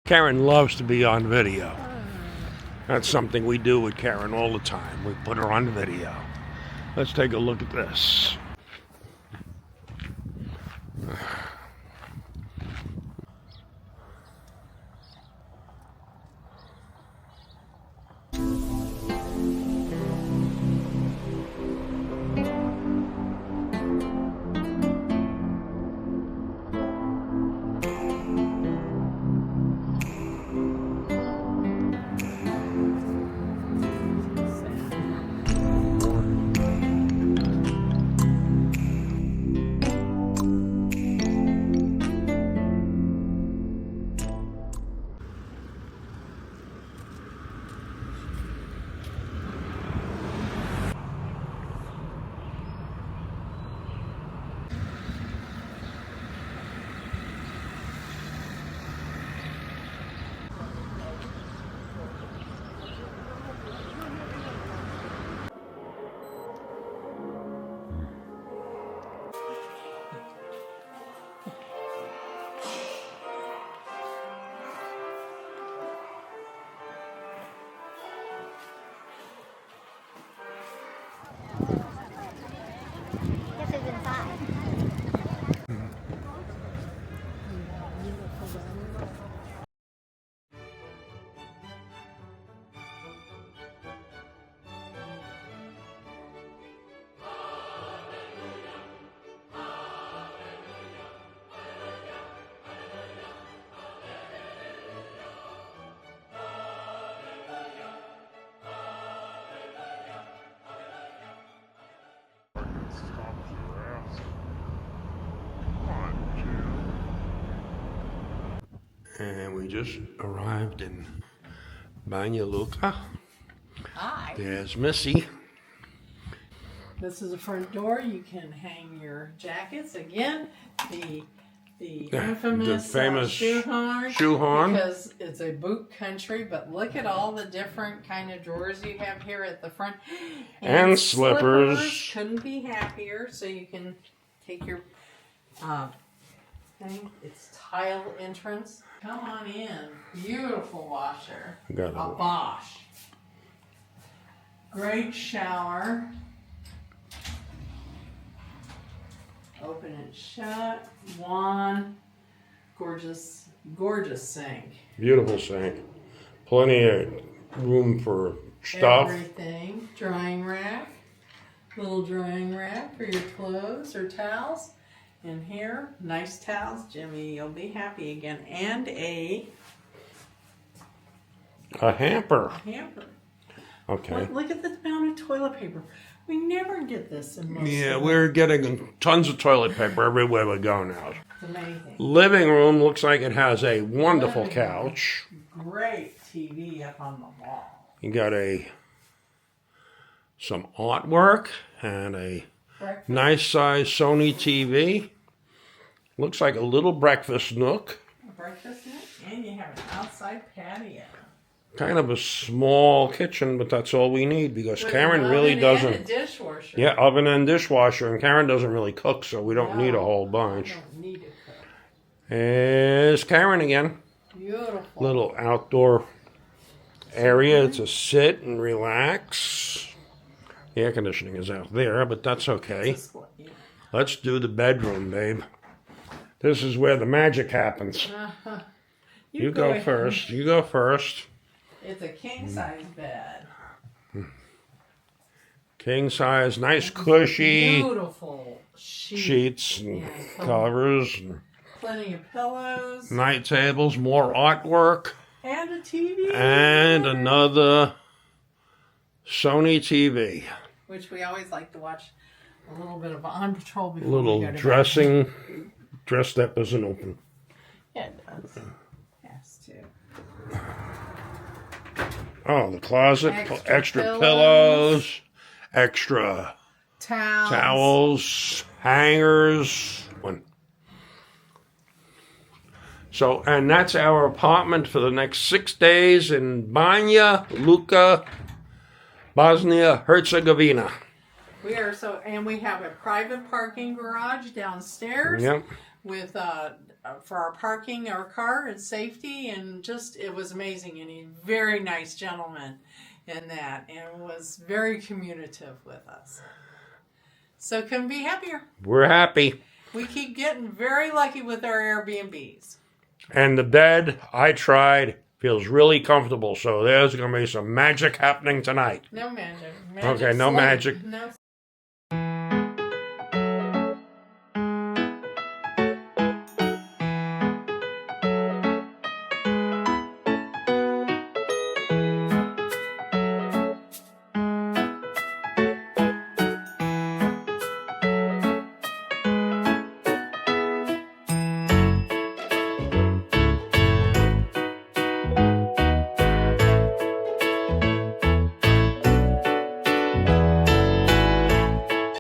Karen loves to be on video. That's something we do with Karen all the time. We put her on video. Let's take a look at this. And we just arrived in Banja Luka. Hi. There's Missy. This is the front door. You can hang your jackets. Again, the infamous famous shoehorn. Because it's a boot country, but look at all the different kind of drawers you have here at the front. And slippers. Couldn't be happier. So you can take your thing. It's tile entrance. Come on in. Beautiful washer. Got a Bosch. Great shower. Open and shut. Wand. Gorgeous, gorgeous sink. Beautiful sink. Plenty of room for stuff. Everything. Drying rack. Little drying rack for your clothes or towels. In here, nice towels, Jimmy. You'll be happy again. And a hamper. Okay. Look at the amount of toilet paper. We never get this in most. Yeah, we're getting tons of toilet paper everywhere we go now. It's amazing. Living room looks like it has a wonderful couch. Great TV up on the wall. You got some artwork and a nice size Sony TV. Looks like a little breakfast nook. A breakfast nook, and you have an outside patio. Kind of a small kitchen, but that's all we need because With Karen an really oven doesn't. And a dishwasher. Yeah, oven and dishwasher, and Karen doesn't really cook, so we don't need a whole bunch. Don't need to cook. There's Karen again. Beautiful. Little outdoor area to sit and relax. The air conditioning is out there, but that's okay. Let's do the bedroom, babe. This is where the magic happens. You go first. You go first. It's a king-size bed. King size, nice cushy Beautiful sheets and covers. And plenty of pillows. night tables, more artwork. And a TV. And another Sony TV. Which we always like to watch a little bit of On Patrol before Little we go to dressing. bed. Dress step isn't open. Yeah, it does. Has to. Oh, the closet. Extra pillows. Extra towels. Hangers. So, and that's our apartment for the next 6 days in Banja Luka, Bosnia Herzegovina. We are and we have a private parking garage downstairs. Yep. with for our parking our car and safety, and just it was amazing. And he's a very nice gentleman in that, and was very communicative with us. So couldn't be happier. We're happy. We keep getting very lucky with our Airbnbs. And the bed, I tried, feels really comfortable. So there's going to be some magic happening tonight. No magic. Okay, no magic. No